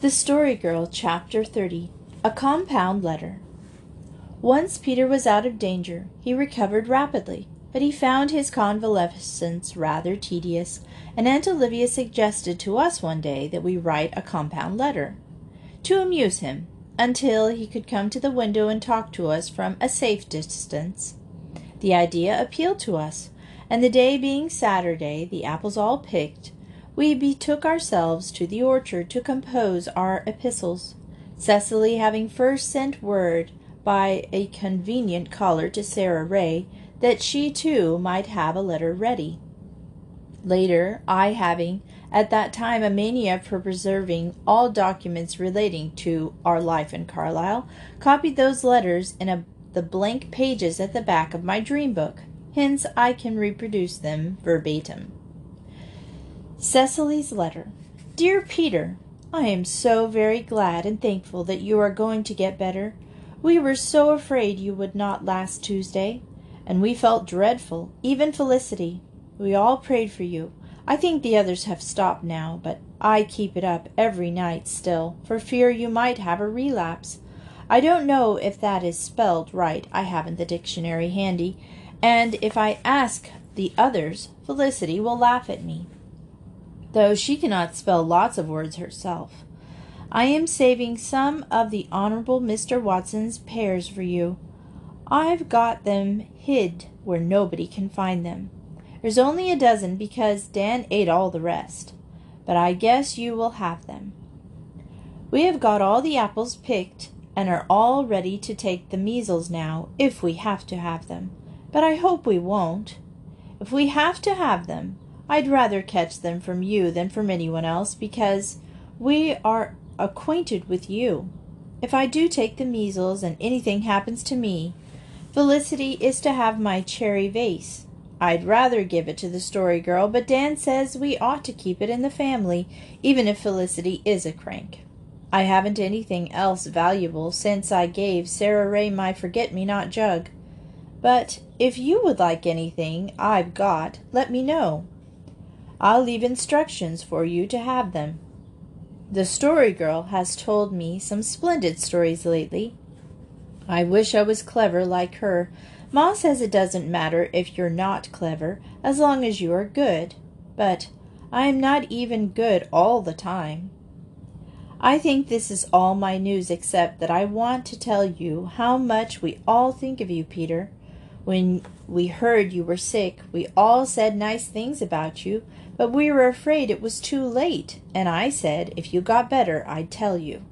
The Story Girl, Chapter 30. A Compound Letter. Once Peter was out of danger. He recovered rapidly, but he found his convalescence rather tedious, and Aunt Olivia suggested to us one day that we write a compound letter, to amuse him, until he could come to the window and talk to us from a safe distance. The idea appealed to us, and the day being Saturday, the apples all picked, we betook ourselves to the orchard to compose our epistles, Cecily having first sent word by a convenient caller to Sara Ray that she too might have a letter ready. Later, I having at that time a mania for preserving all documents relating to our life in Carlisle, copied those letters in the blank pages at the back of my dream book. Hence I can reproduce them verbatim. Cecily's letter. Dear Peter, I am so very glad and thankful that you are going to get better. We were so afraid you would not last Tuesday, and we felt dreadful, even Felicity. We all prayed for you. I think the others have stopped now, but I keep it up every night still, for fear you might have a relapse. I don't know if that is spelled right. I haven't the dictionary handy, and if I ask the others, Felicity will laugh at me, though she cannot spell lots of words herself. I am saving some of the Honorable Mr. Watson's pears for you. I've got them hid where nobody can find them. There's only a dozen because Dan ate all the rest, but I guess you will have them. We have got all the apples picked and are all ready to take the measles now, if we have to have them, but I hope we won't. If we have to have them, I'd rather catch them from you than from anyone else, because we are acquainted with you. If I do take the measles and anything happens to me, Felicity is to have my cherry vase. I'd rather give it to the Story Girl, but Dan says we ought to keep it in the family, even if Felicity is a crank. I haven't anything else valuable since I gave Sara Ray my forget-me-not jug. But if you would like anything I've got, let me know. I'll leave instructions for you to have them. The Story Girl has told me some splendid stories lately. I wish I was clever like her. Ma says it doesn't matter if you're not clever, as long as you are good. But I am not even good all the time. I think this is all my news, except that I want to tell you how much we all think of you, Peter. When we heard you were sick, we all said nice things about you, but we were afraid it was too late, and I said if you got better, I'd tell you.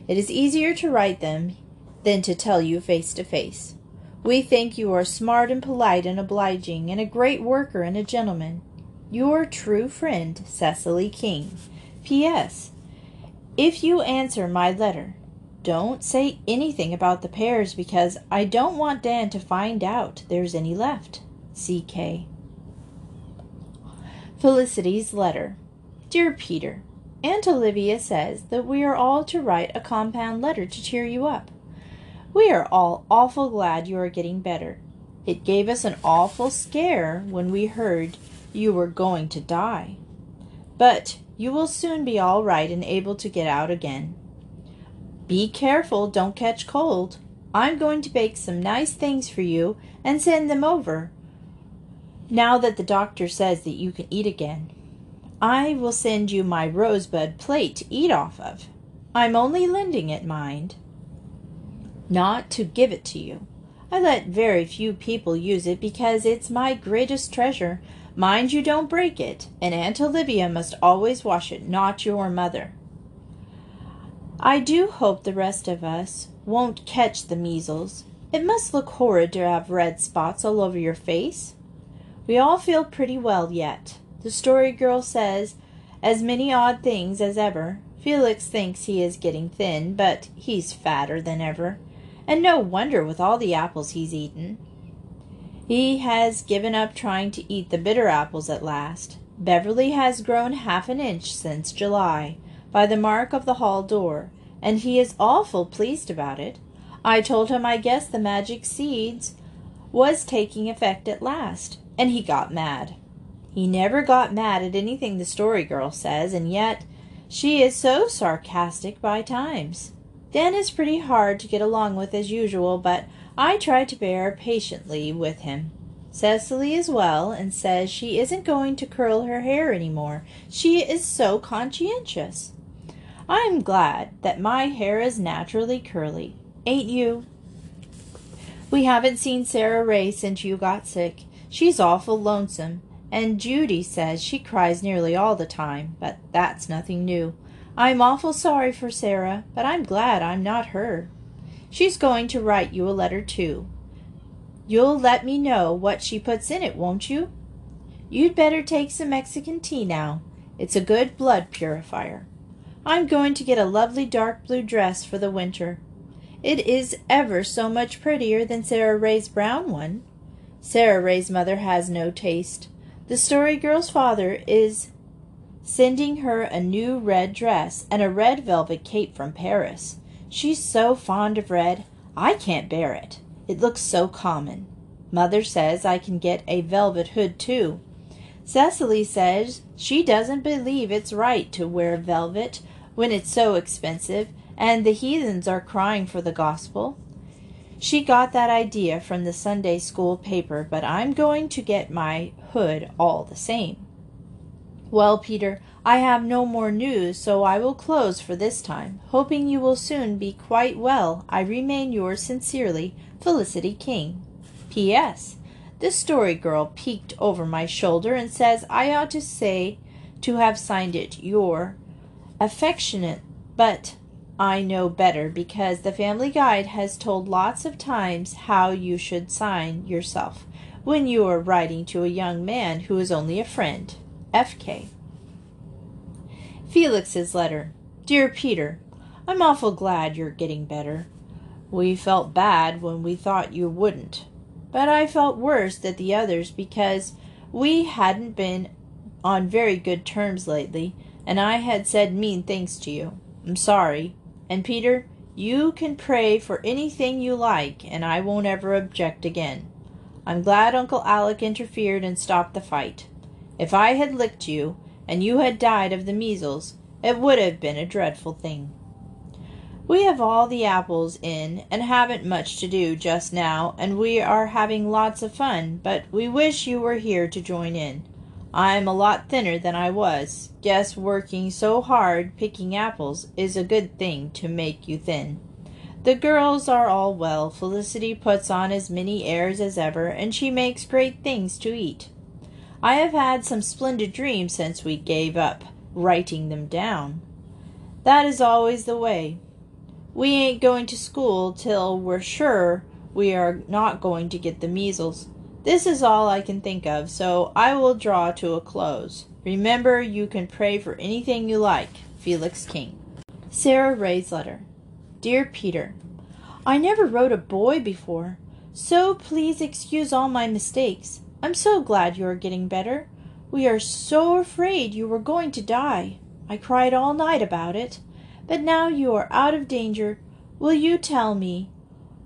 It is easier to write them than to tell you face to face. We think you are smart and polite and obliging, and a great worker and a gentleman. Your true friend, Cecily King. P.S. If you answer my letter, don't say anything about the pears, because I don't want Dan to find out there's any left. C.K. Felicity's letter. Dear Peter, Aunt Olivia says that we are all to write a compound letter to cheer you up. We are all awful glad you are getting better. It gave us an awful scare when we heard you were going to die. But you will soon be all right and able to get out again. Be careful, don't catch cold. I'm going to bake some nice things for you and send them over, now that the doctor says that you can eat again. I will send you my rosebud plate to eat off of. I'm only lending it, mind, not to give it to you. I let very few people use it because it's my greatest treasure. Mind you don't break it, and Aunt Olivia must always wash it, not your mother. I do hope the rest of us won't catch the measles. It must look horrid to have red spots all over your face. We all feel pretty well yet. The Story Girl says as many odd things as ever. Felix thinks he is getting thin, but he's fatter than ever, and no wonder with all the apples he's eaten. He has given up trying to eat the bitter apples at last. Beverly has grown half an inch since July, by the mark of the hall door, and he is awful pleased about it. I told him I guessed the magic seeds was taking effect at last, and he got mad. He never got mad at anything the Story Girl says, and yet She is so sarcastic by times. Dan is pretty hard to get along with as usual, but I try to bear patiently with him. Cecily is well and says she isn't going to curl her hair any more. She is so conscientious. I am glad that my hair is naturally curly. Ain't you? We haven't seen Sara Ray since you got sick. She's awful lonesome, and Judy says she cries nearly all the time, but that's nothing new. I'm awful sorry for Sara, but I'm glad I'm not her. She's going to write you a letter, too. You'll let me know what she puts in it, won't you? You'd better take some Mexican tea now. It's a good blood purifier. I'm going to get a lovely dark blue dress for the winter. It is ever so much prettier than Sara Ray's brown one. Sara Ray's mother has no taste. The Story Girl's father is sending her a new red dress and a red velvet cape from Paris. She's so fond of red, I can't bear it. It looks so common. Mother says I can get a velvet hood, too. Cecily says she doesn't believe it's right to wear velvet when it's so expensive, and the heathens are crying for the gospel. She got that idea from the Sunday school paper, but I'm going to get my hood all the same. Well, Peter, I have no more news, so I will close for this time. Hoping you will soon be quite well, I remain yours sincerely, Felicity King. P.S. This Story Girl peeked over my shoulder and says I ought to have signed it your affectionate, but I know better because the Family Guide has told lots of times how you should sign yourself when you are writing to a young man who is only a friend. F.K. Felix's letter. Dear Peter, I'm awful glad you're getting better. We felt bad when we thought you wouldn't, but I felt worse at the others because we hadn't been on very good terms lately, and I had said mean things to you. I'm sorry. And Peter, you can pray for anything you like, and I won't ever object again. I'm glad Uncle Alec interfered and stopped the fight. If I had licked you, and you had died of the measles, it would have been a dreadful thing. We have all the apples in, and haven't much to do just now, and we are having lots of fun, but we wish you were here to join in. I'm a lot thinner than I was. Guess working so hard picking apples is a good thing to make you thin. The girls are all well. Felicity puts on as many airs as ever, and she makes great things to eat. I have had some splendid dreams since we gave up writing them down. That is always the way. We ain't going to school till we're sure we are not going to get the measles. This is all I can think of, so I will draw to a close. Remember, you can pray for anything you like. Felix King. Sara Ray's letter. Dear Peter, I never wrote a boy before, so please excuse all my mistakes. I'm so glad you are getting better. We are so afraid you were going to die. I cried all night about it. But now you are out of danger. Will you tell me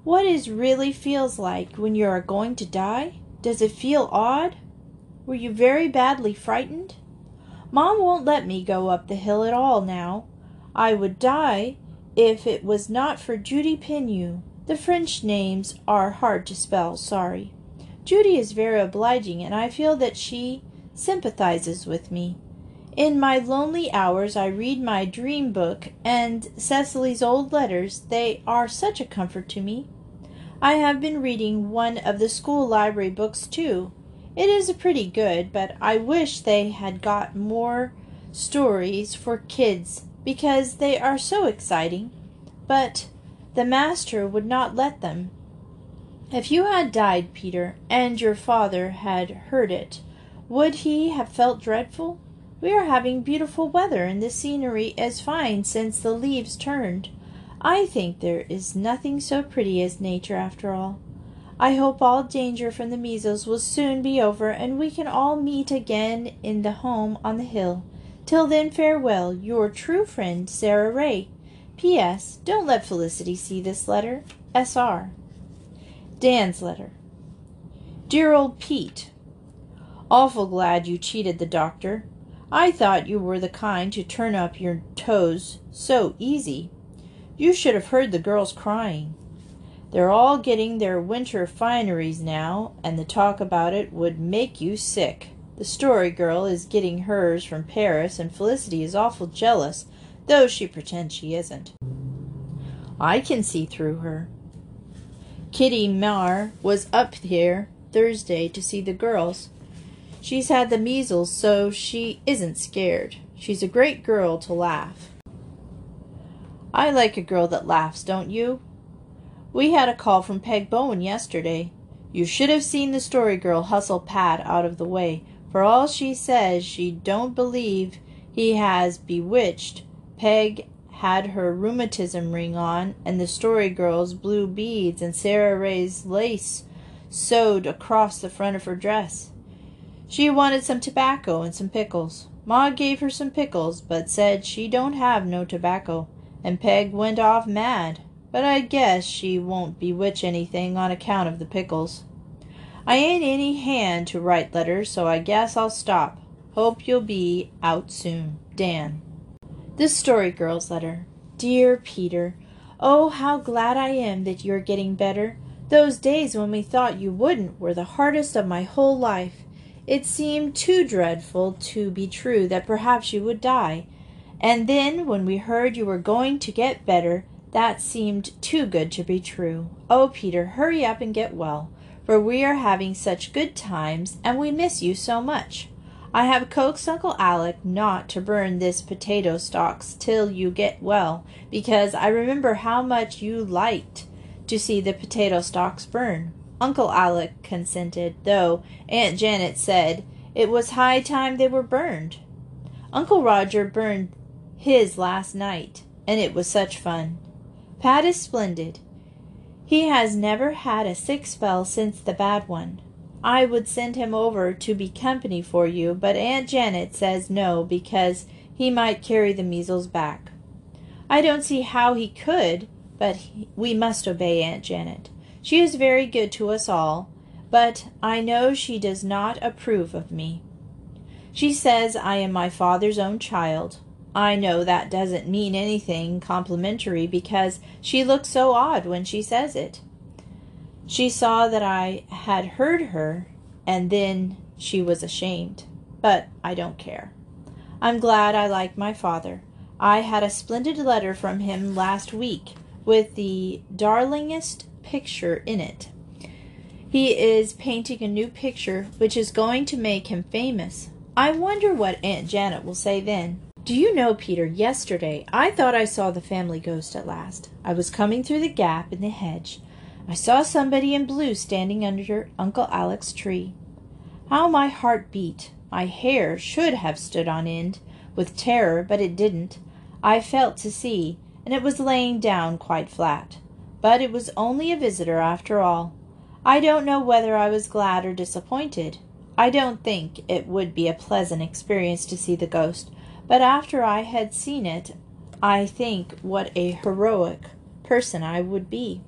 what it really feels like when you are going to die? Does it feel odd? Were you very badly frightened? Mom won't let me go up the hill at all now. I would die if it was not for Judy Pinu. The French names are hard to spell, sorry. Judy is very obliging, and I feel that she sympathizes with me. In my lonely hours I read my dream book and Cecily's old letters. They are such a comfort to me. I have been reading one of the school library books, too. It is pretty good, but I wish they had got more stories for kids, because they are so exciting. But the master would not let them. If you had died, Peter, and your father had heard it, would he have felt dreadful? We are having beautiful weather, and the scenery is fine since the leaves turned. I think there is nothing so pretty as nature after all. I hope all danger from the measles will soon be over, and we can all meet again in the home on the hill. Till then, farewell, your true friend, Sara Ray. P.S. Don't let Felicity see this letter. S.R. Dan's letter. Dear old Pete, awful glad you cheated the doctor. I thought you were the kind to turn up your toes so easy. You should have heard the girls crying. They're all getting their winter fineries now, and the talk about it would make you sick. The Story Girl is getting hers from Paris, and Felicity is awful jealous, though she pretends she isn't. I can see through her. Kitty Marr was up here Thursday to see the girls. She's had the measles, so she isn't scared. She's a great girl to laugh. I like a girl that laughs, don't you? We had a call from Peg Bowen yesterday. You should have seen the Story Girl hustle Pat out of the way. For all she says she don't believe he has bewitched, Peg had her rheumatism ring on, and the Story Girl's blue beads, and Sara Ray's lace sewed across the front of her dress. She wanted some tobacco and some pickles. Ma gave her some pickles, but said she don't have no tobacco, and Peg went off mad. But I guess she won't bewitch anything on account of the pickles. I ain't any hand to write letters, so I guess I'll stop. Hope you'll be out soon. Dan. The Story Girl's letter. Dear Peter, oh, how glad I am that you're getting better. Those days when we thought you wouldn't were the hardest of my whole life. It seemed too dreadful to be true that perhaps you would die. And then when we heard you were going to get better, that seemed too good to be true. Oh, Peter, hurry up and get well, for we are having such good times, and we miss you so much. I have coaxed Uncle Alec not to burn this potato stalks till you get well, because I remember how much you liked to see the potato stalks burn. Uncle Alec consented, though Aunt Janet said it was high time they were burned. Uncle Roger burned his last night, and it was such fun. Pat is splendid. He has never had a sick spell since the bad one. I would send him over to be company for you, but Aunt Janet says no, because he might carry the measles back. I don't see how he could, but we must obey Aunt Janet. She is very good to us all, but I know she does not approve of me. She says I am my father's own child. I know that doesn't mean anything complimentary, because she looks so odd when she says it. She saw that I had heard her, and then she was ashamed. But I don't care. I'm glad I like my father. I had a splendid letter from him last week, with the darlingest picture in it. He is painting a new picture, which is going to make him famous. I wonder what Aunt Janet will say then. Do you know, Peter, yesterday I thought I saw the family ghost at last. I was coming through the gap in the hedge. I saw somebody in blue standing under Uncle Alec's tree. How my heart beat! My hair should have stood on end with terror, but it didn't. I felt to see, and it was laying down quite flat. But it was only a visitor after all. I don't know whether I was glad or disappointed. I don't think it would be a pleasant experience to see the ghost, but after I had seen it, I think what a heroic person I would be.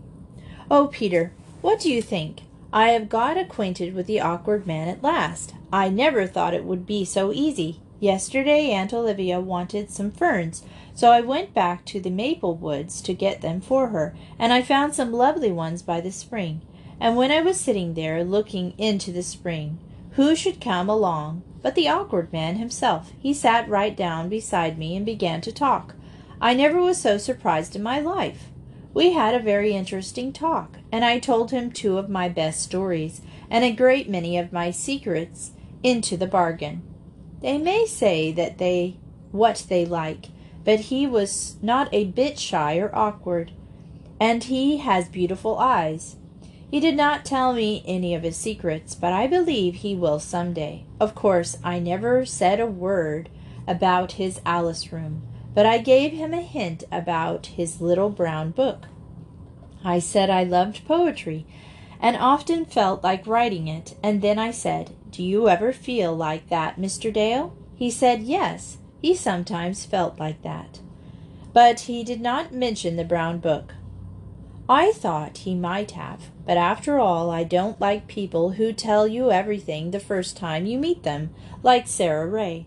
Oh, Peter, what do you think? I have got acquainted with the awkward man at last. I never thought it would be so easy. Yesterday Aunt Olivia wanted some ferns, so I went back to the maple woods to get them for her, and I found some lovely ones by the spring. And when I was sitting there looking into the spring, who should come along but the awkward man himself? He sat right down beside me and began to talk. I never was so surprised in my life. We had a very interesting talk, and I told him 2 of my best stories, and a great many of my secrets into the bargain. They may say that what they like, but he was not a bit shy or awkward, and he has beautiful eyes. He did not tell me any of his secrets, but I believe he will some day. Of course, I never said a word about his Alice room, but I gave him a hint about his little brown book. I said I loved poetry, and often felt like writing it, and then I said, "Do you ever feel like that, Mr. Dale?" He said yes, he sometimes felt like that. But he did not mention the brown book. I thought he might have, but after all, I don't like people who tell you everything the first time you meet them, like Sara Ray.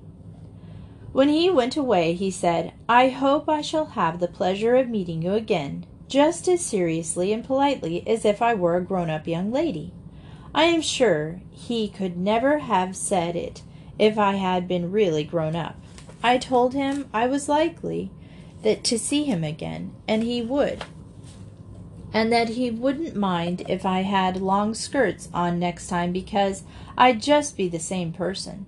When he went away, he said, "I hope I shall have the pleasure of meeting you again, just as seriously and politely as if I were a grown-up young lady." I am sure he could never have said it if I had been really grown up. I told him I was likely to see him again, and he would, and that he wouldn't mind if I had long skirts on next time because I'd just be the same person.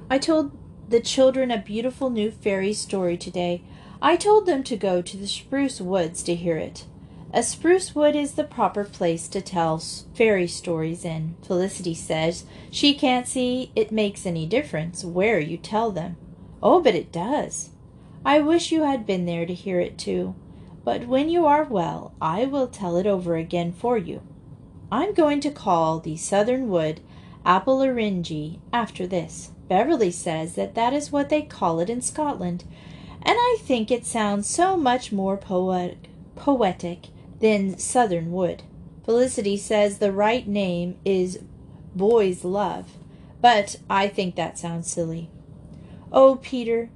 I told the children a beautiful new fairy story today. I told them to go to the spruce woods to hear it. A spruce wood is the proper place to tell fairy stories in. Felicity says she can't see it makes any difference where you tell them. Oh, but it does. I wish you had been there to hear it too. But when you are well, I will tell it over again for you. I'm going to call the southern wood Apple-orange after this. Beverly says that is what they call it in Scotland, and I think it sounds so much more poetic than southern wood. Felicity says the right name is Boy's Love, but I think that sounds silly. Oh, Peter,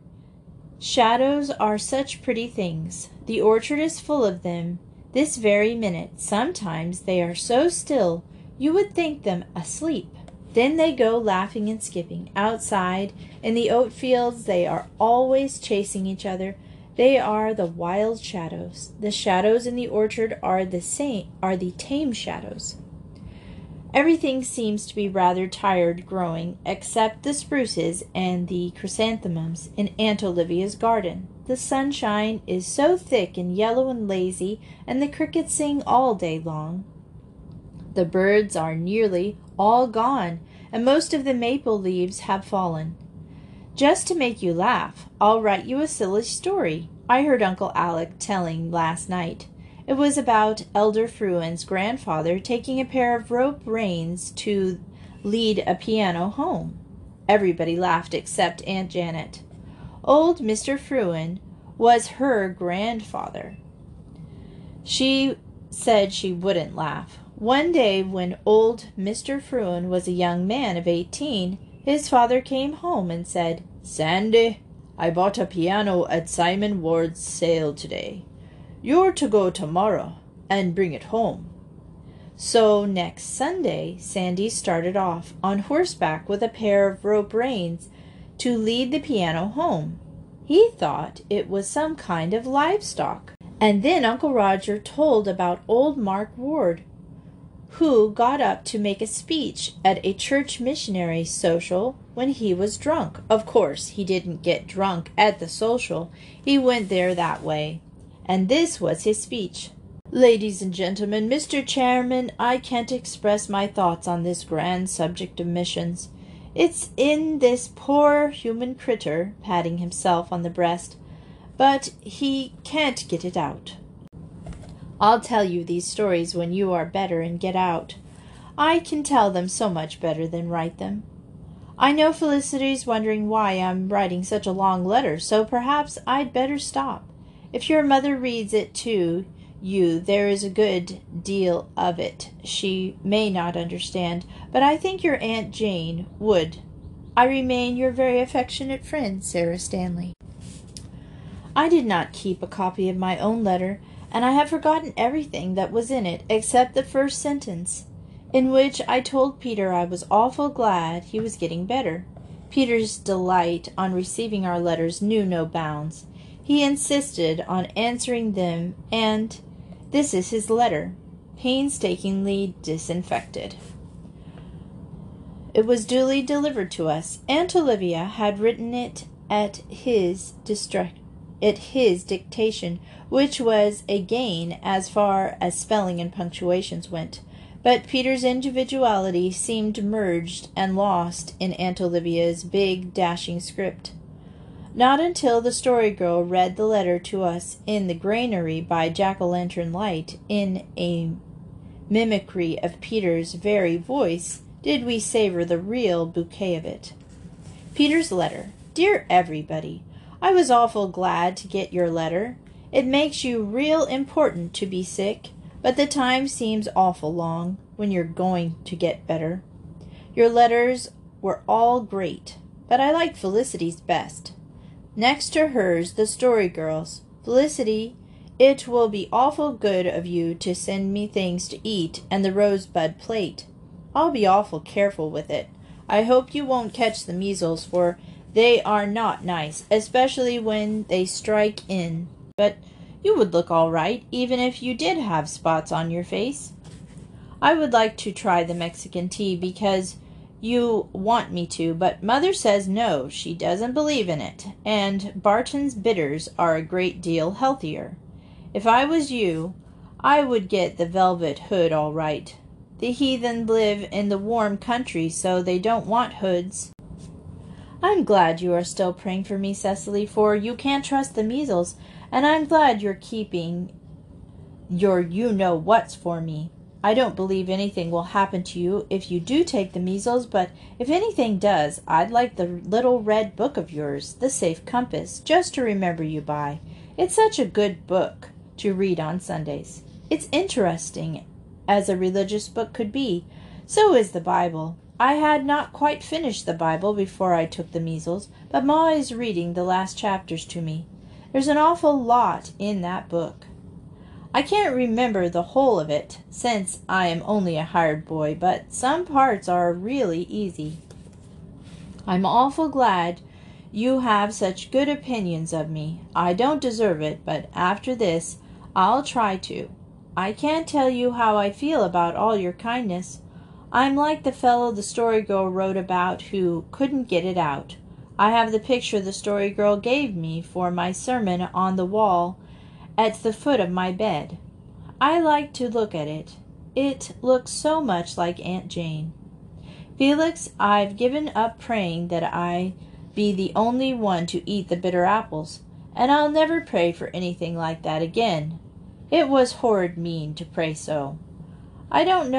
shadows are such pretty things. The orchard is full of them this very minute. Sometimes they are so still you would think them asleep. Then they go laughing and skipping. Outside in the oat fields they are always chasing each other. They are the wild shadows. The shadows in the orchard are the tame shadows. Everything seems to be rather tired growing, except the spruces and the chrysanthemums in Aunt Olivia's garden. The sunshine is so thick and yellow and lazy, and the crickets sing all day long. The birds are nearly all gone, and most of the maple leaves have fallen. Just to make you laugh, I'll write you a silly story I heard Uncle Alec telling last night. It was about Elder Fruin's grandfather taking a pair of rope reins to lead a piano home. Everybody laughed except Aunt Janet. Old Mr. Fruin was her grandfather. She said she wouldn't laugh. One day when old Mr. Fruin was a young man of 18, his father came home and said, "Sandy, I bought a piano at Simon Ward's sale today. You're to go tomorrow and bring it home." So next Sunday, Sandy started off on horseback with a pair of rope reins to lead the piano home. He thought it was some kind of livestock. And then Uncle Roger told about old Mark Ward, who got up to make a speech at a church missionary social when he was drunk. Of course, he didn't get drunk at the social. He went there that way. And this was his speech. "Ladies and gentlemen, Mr. Chairman, I can't express my thoughts on this grand subject of missions. It's in this poor human critter," patting himself on the breast, "but he can't get it out. I'll tell you these stories when you are better and get out. I can tell them so much better than write them. I know Felicity's wondering why I'm writing such a long letter, so perhaps I'd better stop. If your mother reads it to you, there is a good deal of it she may not understand, but I think your Aunt Jane would. I remain your very affectionate friend, Sarah Stanley." I did not keep a copy of my own letter, and I have forgotten everything that was in it except the first sentence, in which I told Peter I was awful glad he was getting better. Peter's delight on receiving our letters knew no bounds. He insisted on answering them, and this is his letter, painstakingly disinfected. It was duly delivered to us. Aunt Olivia had written it at his dictation, which was a gain as far as spelling and punctuations went. But Peter's individuality seemed merged and lost in Aunt Olivia's big, dashing script. Not until the Story Girl read the letter to us in the granary by jack-o'-lantern light, in a mimicry of Peter's very voice, did we savor the real bouquet of it. Peter's letter. Dear everybody, I was awful glad to get your letter. It makes you real important to be sick, but the time seems awful long when you're going to get better. Your letters were all great, but I like Felicity's best. Next to hers, the Story Girl's. Felicity, it will be awful good of you to send me things to eat and the rosebud plate. I'll be awful careful with it. I hope you won't catch the measles, for they are not nice, especially when they strike in. But you would look all right, even if you did have spots on your face. I would like to try the Mexican tea because you want me to, but Mother says no, she doesn't believe in it, and Barton's bitters are a great deal healthier. If I was you, I would get the velvet hood all right. The heathen live in the warm country, so they don't want hoods. I'm glad you are still praying for me, Cecily, for you can't trust the measles, and I'm glad you're keeping your you-know-whats for me. I don't believe anything will happen to you if you do take the measles, but if anything does, I'd like the little red book of yours, The Safe Compass, just to remember you by. It's such a good book to read on Sundays. It's interesting as a religious book could be. So is the Bible. I had not quite finished the Bible before I took the measles, but Ma is reading the last chapters to me. There's an awful lot in that book. I can't remember the whole of it, since I am only a hired boy, but some parts are really easy. I'm awful glad you have such good opinions of me. I don't deserve it, but after this, I'll try to. I can't tell you how I feel about all your kindness. I'm like the fellow the Story Girl wrote about who couldn't get it out. I have the picture the Story Girl gave me for my sermon on the wall at the foot of my bed. I like to look at it. It looks so much like Aunt Jane. Felix, I've given up praying that I be the only one to eat the bitter apples, and I'll never pray for anything like that again. It was horrid mean to pray so. I didn't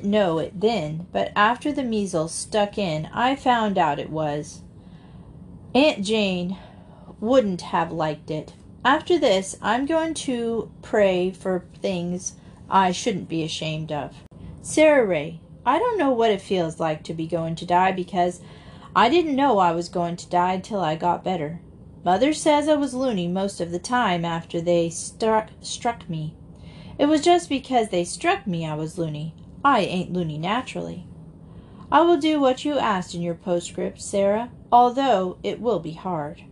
know it then, but after the measles stuck in, I found out it was. Aunt Jane wouldn't have liked it. After this, I'm going to pray for things I shouldn't be ashamed of. Sarah Ray, I don't know what it feels like to be going to die, because I didn't know I was going to die till I got better. Mother says I was loony most of the time after they struck me. It was just because they struck me I was loony. I ain't loony naturally. I will do what you asked in your postscript, Sarah, although it will be hard.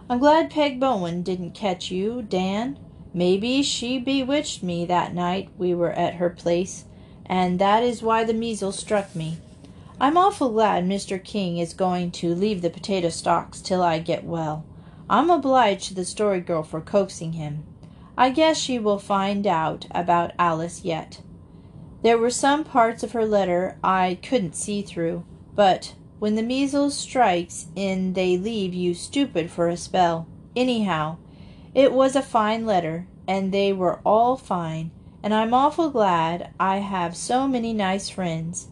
I'm glad Peg Bowen didn't catch you, Dan. Maybe she bewitched me that night we were at her place, and that is why the measles struck me. I'm awful glad Mr. King is going to leave the potato stalks till I get well. I'm obliged to the Story Girl for coaxing him. I guess she will find out about Alice yet. There were some parts of her letter I couldn't see through, but when the measles strikes in they leave you stupid for a spell. Anyhow, it was a fine letter, and they were all fine, and I'm awful glad I have so many nice friends,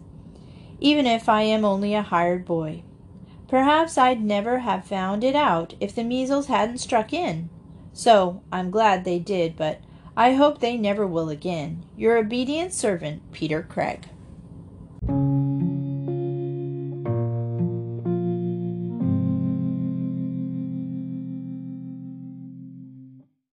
even if I am only a hired boy. Perhaps I'd never have found it out if the measles hadn't struck in. So I'm glad they did, but I hope they never will again. Your obedient servant, Peter Craig.